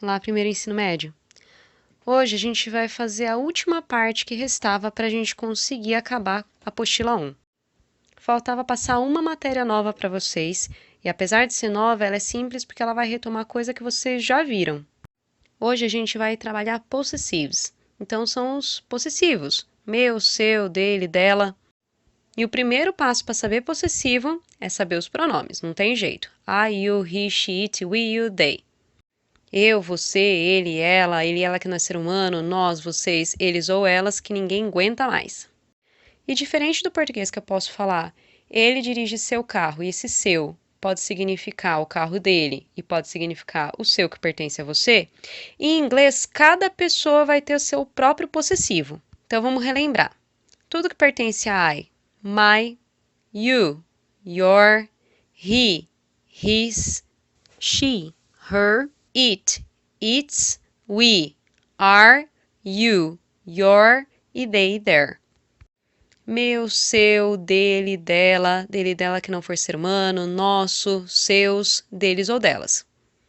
lá primeiro ensino médio. Hoje a gente vai fazer a última parte que restava para a gente conseguir acabar a apostila 1. Faltava passar uma matéria nova para vocês, e apesar de ser nova, ela é simples porque ela vai retomar coisa que vocês já viram. Hoje a gente vai trabalhar possessives, então são os possessivos, meu, seu, dele, dela. E o primeiro passo para saber possessivo é saber os pronomes, não tem jeito. I, you, he, she, it, we, you, they. Eu, você, ele, ela que não é ser humano, nós, vocês, eles ou elas que ninguém aguenta mais. E diferente do português que eu posso falar, ele dirige seu carro e esse seu pode significar o carro dele e pode significar o seu que pertence a você, em inglês cada pessoa vai ter o seu próprio possessivo. Então vamos relembrar. Tudo que pertence a I, my, you, your, he, his, she, her, it, its, we, are, you, your e they e their. Meu, seu, dele, dela que não for ser humano, nosso, seus, deles ou delas.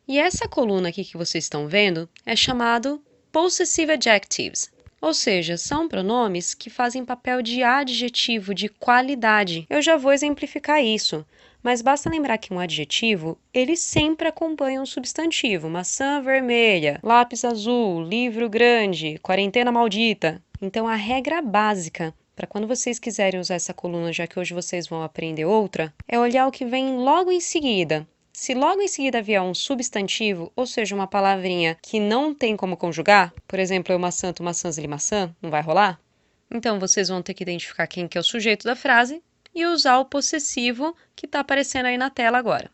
E essa coluna aqui que vocês estão vendo é chamado Possessive Adjectives, ou seja, são pronomes que fazem papel de adjetivo de qualidade. Eu já vou exemplificar isso, mas basta lembrar que um adjetivo, ele sempre acompanha um substantivo, maçã vermelha, lápis azul, livro grande, quarentena maldita. Então a regra básica para quando vocês quiserem usar essa coluna, já que hoje vocês vão aprender outra, é olhar o que vem logo em seguida. Se logo em seguida vier um substantivo, ou seja, uma palavrinha que não tem como conjugar, por exemplo, eu maçã, tu maçãs, ele maçã, não vai rolar? Então vocês vão ter que identificar quem que é o sujeito da frase e usar o possessivo que está aparecendo aí na tela agora.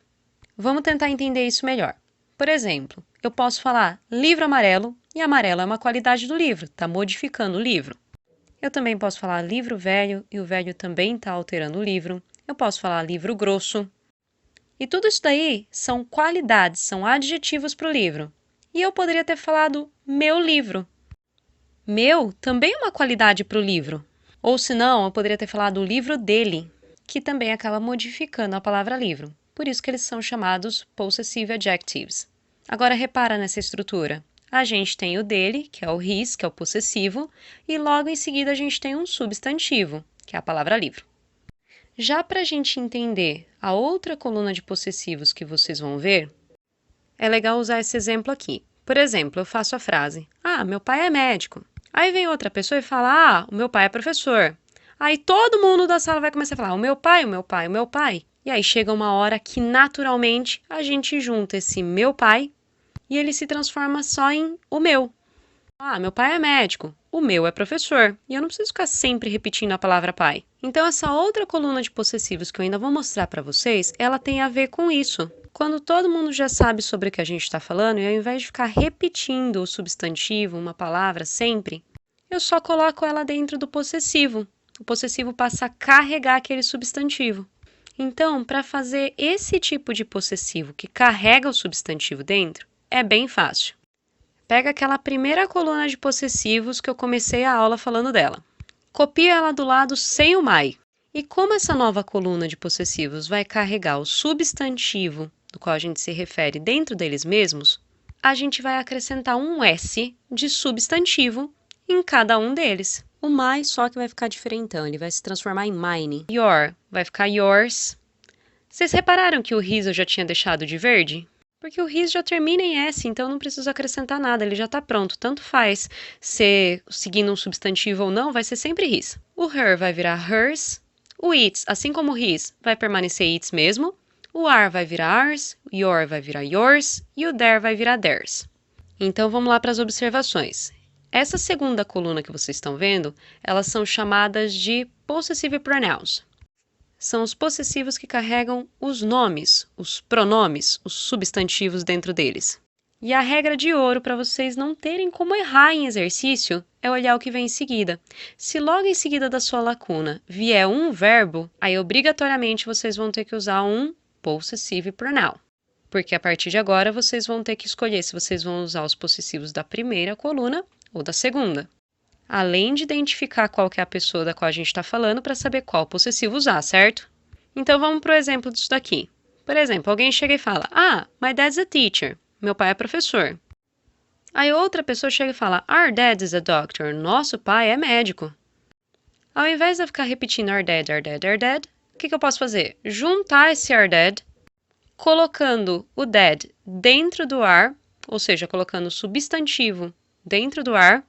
Vamos tentar entender isso melhor. Por exemplo, eu posso falar livro amarelo e amarelo é uma qualidade do livro, está modificando o livro. Eu também posso falar livro velho e o velho também está alterando o livro. Eu posso falar livro grosso. E tudo isso daí são qualidades, são adjetivos para o livro. E eu poderia ter falado meu livro. Meu também é uma qualidade para o livro. Ou se não, eu poderia ter falado o livro dele, que também acaba modificando a palavra livro. Por isso que eles são chamados possessive adjectives. Agora repara nessa estrutura. A gente tem o dele, que é o his, que é o possessivo, e logo em seguida a gente tem um substantivo, que é a palavra livro. Já para a gente entender a outra coluna de possessivos que vocês vão ver, é legal usar esse exemplo aqui. Por exemplo, eu faço a frase, meu pai é médico. Aí vem outra pessoa e fala, o meu pai é professor. Aí todo mundo da sala vai começar a falar, o meu pai, o meu pai, o meu pai. E aí chega uma hora que naturalmente a gente junta esse meu pai e ele se transforma só em o meu. Meu pai é médico, o meu é professor, e eu não preciso ficar sempre repetindo a palavra pai. Então essa outra coluna de possessivos que eu ainda vou mostrar para vocês, ela tem a ver com isso. Quando todo mundo já sabe sobre o que a gente está falando, e ao invés de ficar repetindo o substantivo, uma palavra sempre, eu só coloco ela dentro do possessivo. O possessivo passa a carregar aquele substantivo. Então, para fazer esse tipo de possessivo que carrega o substantivo dentro, é bem fácil. Pega aquela primeira coluna de possessivos que eu comecei a aula falando dela. Copia ela do lado sem o my. E como essa nova coluna de possessivos vai carregar o substantivo do qual a gente se refere dentro deles mesmos, a gente vai acrescentar um S de substantivo em cada um deles. O my só que vai ficar diferentão, ele vai se transformar em mine. Your vai ficar yours. Vocês repararam que o his eu já tinha deixado de verde? Porque o his já termina em S, então não preciso acrescentar nada, ele já está pronto. Tanto faz ser seguindo um substantivo ou não, vai ser sempre his. O her vai virar hers, o its, assim como o his, vai permanecer its mesmo, o are vai virar ours, o your vai virar yours e o their vai virar theirs. Então vamos lá para as observações. Essa segunda coluna que vocês estão vendo, elas são chamadas de possessive pronouns. São os possessivos que carregam os nomes, os pronomes, os substantivos dentro deles. E a regra de ouro para vocês não terem como errar em exercício é olhar o que vem em seguida. Se logo em seguida da sua lacuna vier um verbo, aí obrigatoriamente vocês vão ter que usar um possessive pronoun. Porque a partir de agora vocês vão ter que escolher se vocês vão usar os possessivos da primeira coluna ou da segunda. Além de identificar qual que é a pessoa da qual a gente está falando para saber qual possessivo usar, certo? Então vamos para o exemplo disso daqui. Por exemplo, alguém chega e fala, my dad's a teacher. Meu pai é professor. Aí outra pessoa chega e fala, our dad is a doctor. Nosso pai é médico. Ao invés de eu ficar repetindo our dad, o que eu posso fazer? Juntar esse our dad, colocando o dad dentro do are, ou seja, colocando o substantivo dentro do are,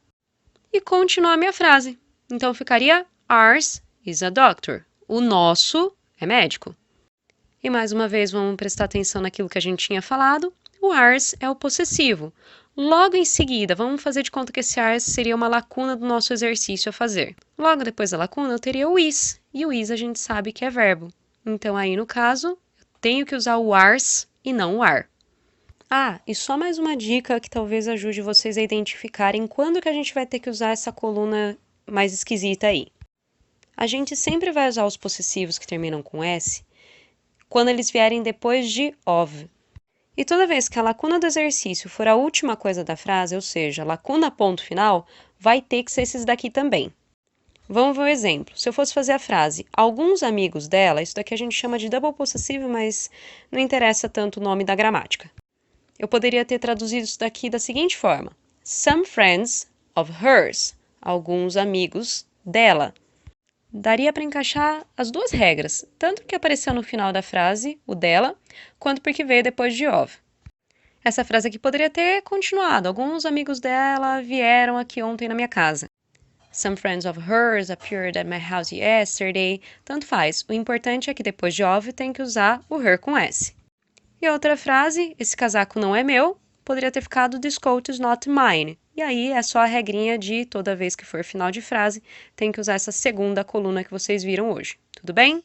e continuar a minha frase. Então ficaria, ours is a doctor. O nosso é médico. E mais uma vez, vamos prestar atenção naquilo que a gente tinha falado. O ours é o possessivo. Logo em seguida, vamos fazer de conta que esse ours seria uma lacuna do nosso exercício a fazer. Logo depois da lacuna, eu teria o is. E o is a gente sabe que é verbo. Então aí, no caso, eu tenho que usar o ours e não o are. Ah, e só mais uma dica que talvez ajude vocês a identificarem quando que a gente vai ter que usar essa coluna mais esquisita aí. A gente sempre vai usar os possessivos que terminam com S quando eles vierem depois de of. E toda vez que a lacuna do exercício for a última coisa da frase, ou seja, lacuna ponto final, vai ter que ser esses daqui também. Vamos ver o exemplo. Se eu fosse fazer a frase, alguns amigos dela, isso daqui a gente chama de double possessivo, mas não interessa tanto o nome da gramática. Eu poderia ter traduzido isso daqui da seguinte forma. Some friends of hers. Alguns amigos dela. Daria para encaixar as duas regras, tanto que apareceu no final da frase, o dela, quanto porque veio depois de of. Essa frase aqui poderia ter continuado. Alguns amigos dela vieram aqui ontem na minha casa. Some friends of hers appeared at my house yesterday. Tanto faz. O importante é que depois de of tem que usar o her com S. E outra frase, esse casaco não é meu, poderia ter ficado this coat is not mine. E aí é só a regrinha de toda vez que for final de frase, tem que usar essa segunda coluna que vocês viram hoje. Tudo bem?